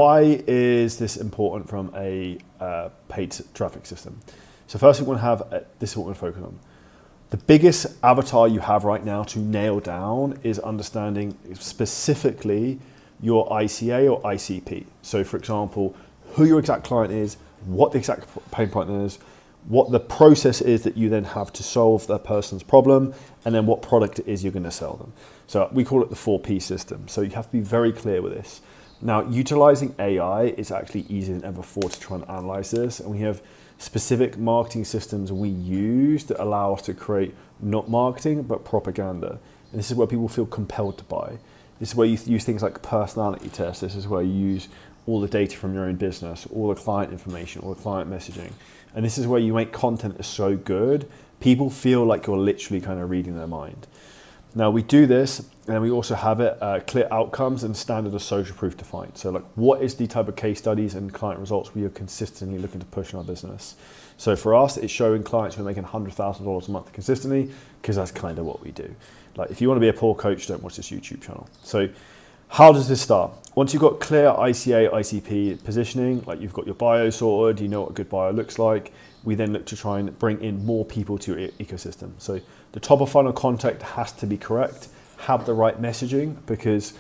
Why is this important from a paid traffic system? So first we want to have, this is what we're focusing on. The biggest avatar you have right now to nail down is understanding specifically your ICA or ICP. So for example, who your exact client is, what the exact pain point is, what the process is that you then have to solve that person's problem, and then what product it is you're going to sell them. So we call it the 4P system. So you have to be very clear with this. Now, utilizing AI is actually easier than ever before to try and analyze this. And we have specific marketing systems we use that allow us to create not marketing, but propaganda. And this is where people feel compelled to buy. This is where you use things like personality tests. This is where you use all the data from your own business, all the client information, all the client messaging. And this is where you make content that's so good, people feel like you're literally kind of reading their mind. Now we do this, and we also have it clear outcomes and standard of social proof defined. So like, what is the type of case studies and client results we are consistently looking to push in our business? So for us, it's showing clients who are making $100,000 a month consistently, because that's kind of what we do. Like, if you want to be a poor coach, don't watch this YouTube channel. So how does this start? Once you've got clear ICA, ICP positioning, like you've got your bio sorted, you know what a good bio looks like, we then look to try and bring in more people to your ecosystem. So the top of funnel contact has to be correct, have the right messaging, because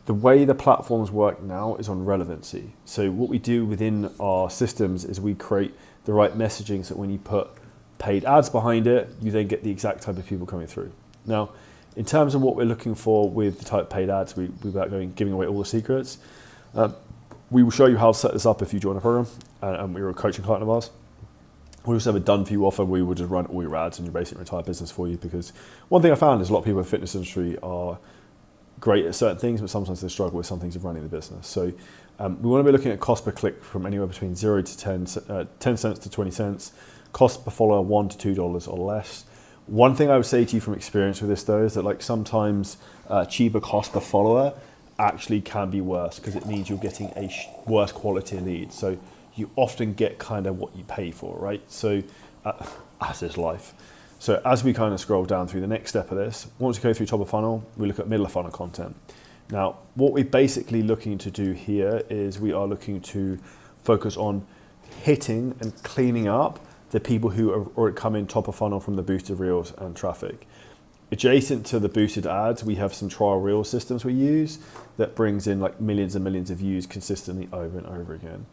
the way the platforms work now is on relevancy. So what we do within our systems is we create the right messaging so that when you put paid ads behind it, you then get the exact type of people coming through. Now, in terms of what we're looking for with the type of paid ads, without giving away all the secrets, we will show you how to set this up if you join a program and we're a coaching client of ours. We also have a done for you offer where we will just run all your ads and your basic entire business for you, because one thing I found is a lot of people in the fitness industry are great at certain things, but sometimes they struggle with some things of running the business. So we want to be looking at cost per click from anywhere between 0 to 10 cents to 20 cents, cost per follower $1 to $2 or less. One thing I would say to you from experience with this though is that like sometimes cheaper cost per follower actually can be worse, because it means you're getting a worse quality lead. So you often get kind of what you pay for, right? So as is life. So as we kind of scroll down through the next step of this, once we go through top of funnel, we look at middle of funnel content. Now, what we're basically looking to do here is we are looking to focus on hitting and cleaning up the people who are already come in top of funnel from the boosted reels and traffic. Adjacent to the boosted ads, we have some trial reel systems we use that brings in like millions and millions of views consistently over and over again.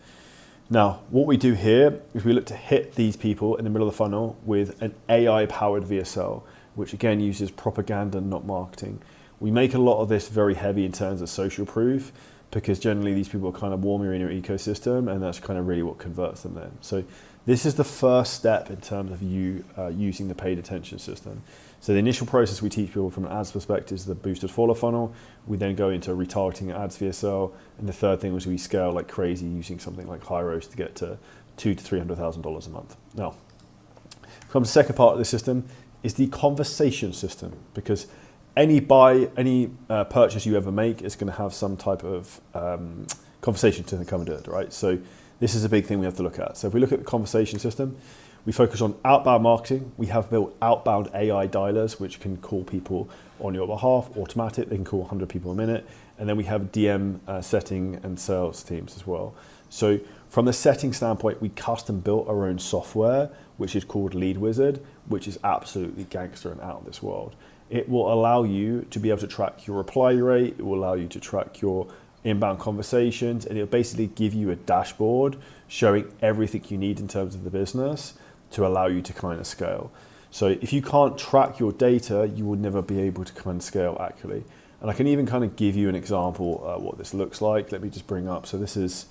Now, what we do here is we look to hit these people in the middle of the funnel with an AI-powered VSL, which again uses propaganda, not marketing. We make a lot of this very heavy in terms of social proof, because generally these people are kind of warmer in your ecosystem, and that's kind of really what converts them then. So this is the first step in terms of you using the paid attention system. So the initial process we teach people from an ads perspective is the boosted follow funnel. We then go into retargeting ads VSL. And the third thing was we scale like crazy using something like Hyros to get to $200,000 to $300,000 a month. Now, comes the second part of the system is the conversation system, because any purchase you ever make is going to have some type of conversation to come and do it, right? So this is a big thing we have to look at. So if we look at the conversation system, we focus on outbound marketing. We have built outbound AI dialers, which can call people on your behalf, automatic. They can call 100 people a minute. And then we have DM setting and sales teams as well. So from the setting standpoint, we custom built our own software, which is called Lead Wizard, which is absolutely gangster and out of this world. It will allow you to be able to track your reply rate. It will allow you to track your inbound conversations, and it'll basically give you a dashboard showing everything you need in terms of the business to allow you to kind of scale. So if you can't track your data, you will never be able to kind of scale accurately. And I can even kind of give you an example what this looks like. Let me just bring up. So this is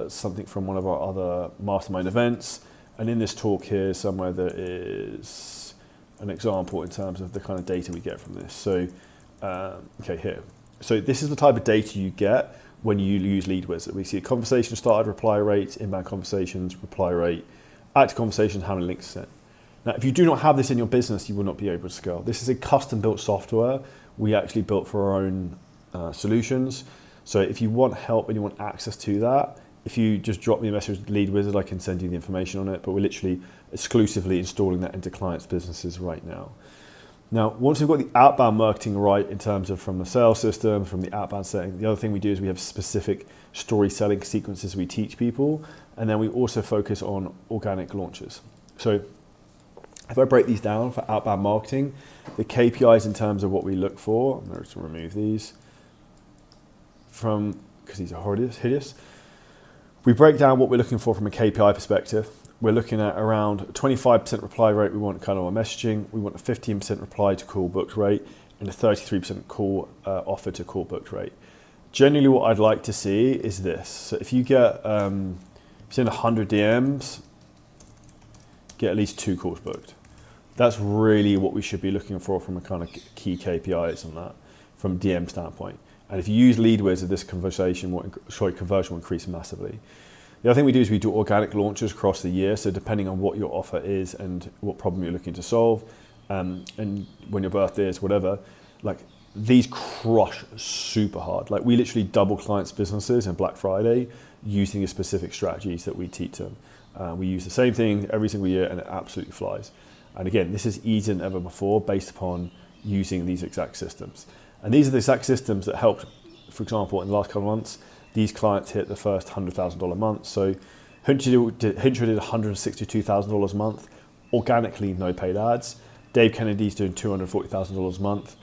something from one of our other mastermind events. And in this talk here somewhere there is an example in terms of the kind of data we get from this. So, okay, here. So this is the type of data you get when you use Lead Wizard. We see a conversation started, reply rate, inbound conversations, reply rate, active conversations, how many links sent. Now, if you do not have this in your business, you will not be able to scale. This is a custom built software we actually built for our own solutions. So if you want help and you want access to that, if you just drop me a message with Lead Wizard, I can send you the information on it, but we're literally exclusively installing that into clients' businesses right now. Now, once we've got the outbound marketing right in terms of from the sales system, from the outbound setting, the other thing we do is we have specific story selling sequences we teach people, and then we also focus on organic launches. So if I break these down for outbound marketing, the KPIs in terms of what we look for, I'm going to remove these because these are hideous. We break down what we're looking for from a KPI perspective. We're looking at around 25% reply rate. We want kind of our messaging. We want a 15% reply to call booked rate and a 33% call offer to call booked rate. Generally, what I'd like to see is this. So if you get send 100 DMs, get at least 2 calls booked. That's really what we should be looking for from a kind of key KPIs on that, from DM standpoint. And if you use LeadWiz, this conversion will increase massively. The other thing we do is we do organic launches across the year. So depending on what your offer is and what problem you're looking to solve, and when your birthday is, whatever, like these crush super hard. Like we literally double clients' businesses in Black Friday using the specific strategies that we teach them. We use the same thing every single year and it absolutely flies. And again, this is easier than ever before based upon using these exact systems. And these are the exact systems that helped, for example, in the last couple of months, these clients hit the first $100,000 month. So Hunter did $162,000 a month, organically, no paid ads. Dave Kennedy's doing $240,000 a month.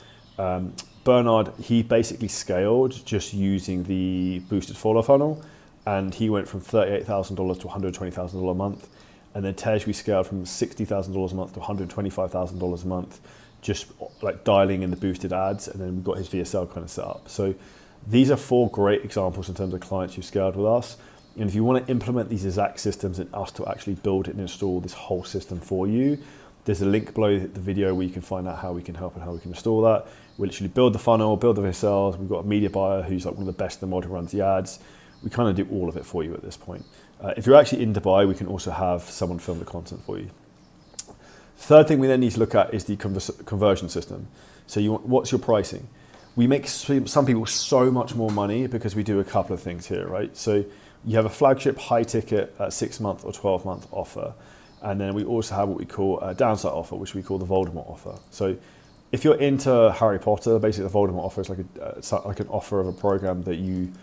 Bernard, he basically scaled just using the boosted follow funnel, and he went from $38,000 to $120,000 a month. And then Tej, we scaled from $60,000 a month to $125,000 a month, just like dialing in the boosted ads, and then we got his VSL kind of set up. So these are 4 great examples in terms of clients who've scaled with us. And if you want to implement these exact systems and us to actually build and install this whole system for you, there's a link below the video where you can find out how we can help and how we can install that. We literally build the funnel, build the VSLs. We've got a media buyer who's like one of the best in the model, runs the ads. We kind of do all of it for you at this point. If you're actually in Dubai, we can also have someone film the content for you. Third thing we then need to look at is the conversion system. So what's your pricing? We make some people so much more money because we do a couple of things here, right? So you have a flagship high ticket 6-month or 12-month offer. And then we also have what we call a downside offer, which we call the Voldemort offer. So if you're into Harry Potter, basically the Voldemort offer is like an offer of a program that you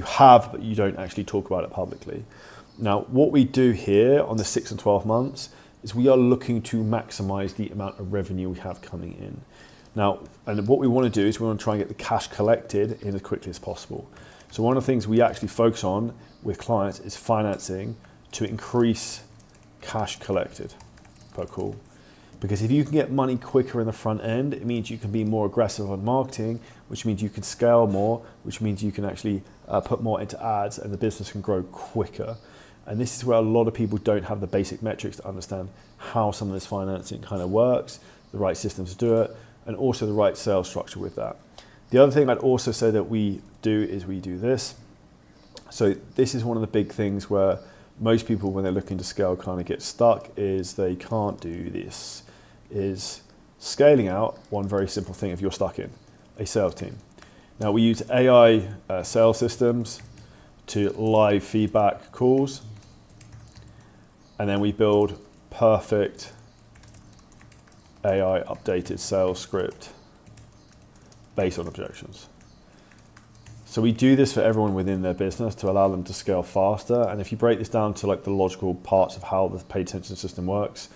have, but you don't actually talk about it publicly. Now, what we do here on the 6 and 12 months is we are looking to maximize the amount of revenue we have coming in. Now, and what we want to do is we want to try and get the cash collected in as quickly as possible. So one of the things we actually focus on with clients is financing to increase cash collected per call. Because if you can get money quicker in the front end, it means you can be more aggressive on marketing, which means you can scale more, which means you can actually put more into ads and the business can grow quicker. And this is where a lot of people don't have the basic metrics to understand how some of this financing kind of works, the right systems to do it, and also the right sales structure with that. The other thing I'd also say that we do is we do this. So this is one of the big things where most people, when they're looking to scale, kind of get stuck, is they can't do this, is scaling out one very simple thing if you're stuck in a sales team. Now we use AI sales systems to live feedback calls, and then we build perfect AI updated sales script based on objections. So we do this for everyone within their business to allow them to scale faster. And if you break this down to like the logical parts of how the paid attention system works,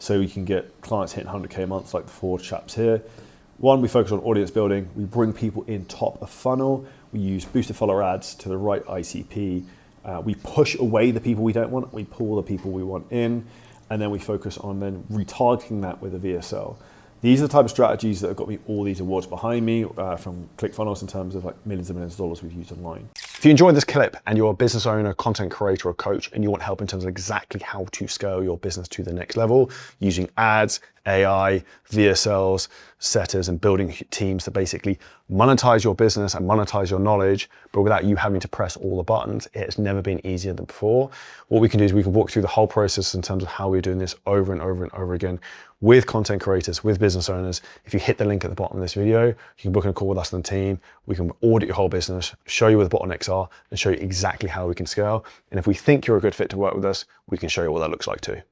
so we can get clients hitting 100K months like the 4 chaps here. One, we focus on audience building. We bring people in top of funnel. We use boosted follower ads to the right ICP. We push away the people we don't want. We pull the people we want in. And then we focus on then retargeting that with a VSL. These are the type of strategies that have got me all these awards behind me from ClickFunnels in terms of like millions and millions of dollars we've used online. If you enjoyed this clip and you're a business owner, content creator, or coach, and you want help in terms of exactly how to scale your business to the next level using ads, AI, VSLs, setters, and building teams to basically monetize your business and monetize your knowledge, but without you having to press all the buttons, it's never been easier than before. What we can do is we can walk through the whole process in terms of how we're doing this over and over and over again with content creators, with business owners. If you hit the link at the bottom of this video, you can book a call with us and the team. We can audit your whole business, show you where the bottlenecks are, and show you exactly how we can scale. And if we think you're a good fit to work with us, we can show you what that looks like too.